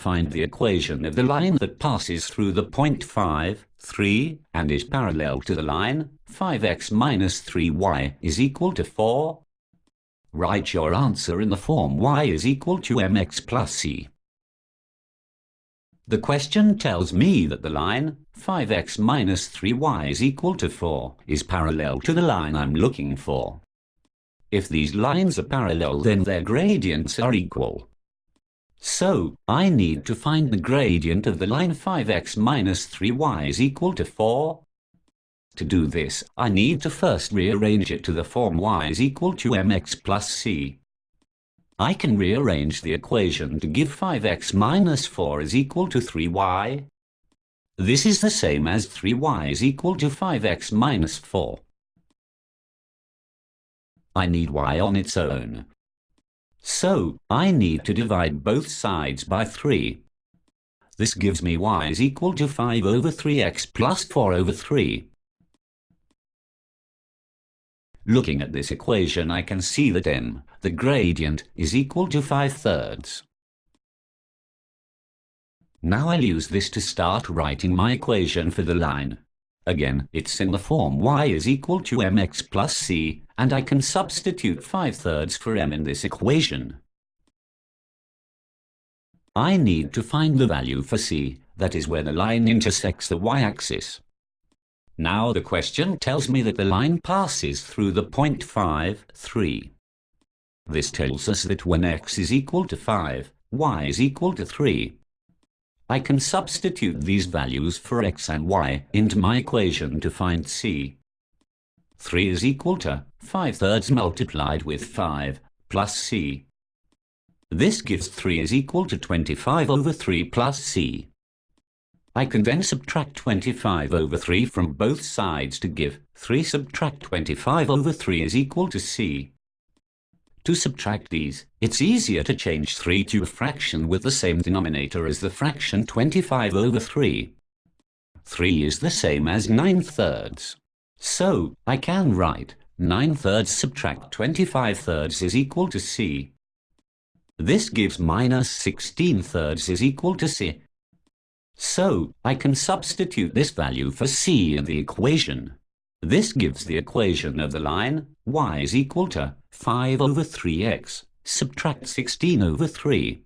Find the equation of the line that passes through the point 5, 3, and is parallel to the line 5x minus 3y is equal to 4. Write your answer in the form y is equal to mx plus c. The question tells me that the line 5x minus 3y is equal to 4 is parallel to the line I'm looking for. If these lines are parallel, then their gradients are equal. So, I need to find the gradient of the line 5x minus 3y is equal to 4. To do this, I need to first rearrange it to the form y is equal to mx plus c. I can rearrange the equation to give 5x minus 4 is equal to 3y. This is the same as 3y is equal to 5x minus 4. I need y on its own. So, I need to divide both sides by 3. This gives me y is equal to 5 over 3x plus 4 over 3. Looking at this equation, I can see that m, the gradient, is equal to 5/3. Now I'll use this to start writing my equation for the line. Again, it's in the form y is equal to mx plus c, and I can substitute 5/3 for m in this equation. I need to find the value for c, that is where the line intersects the y-axis. Now the question tells me that the line passes through the point 5, 3. This tells us that when x is equal to 5, y is equal to 3. I can substitute these values for x and y into my equation to find c. 3 is equal to 5/3 multiplied with 5 plus c. This gives 3 is equal to 25 over 3 plus c. I can then subtract 25 over 3 from both sides to give 3 subtract 25 over 3 is equal to c. To subtract these, it's easier to change 3 to a fraction with the same denominator as the fraction 25 over 3. 3 is the same as 9/3. So, I can write 9/3 subtract 25/3 is equal to c. This gives minus 16/3 is equal to c. So, I can substitute this value for c in the equation. This gives the equation of the line y is equal to 5 over 3x, subtract 16 over 3.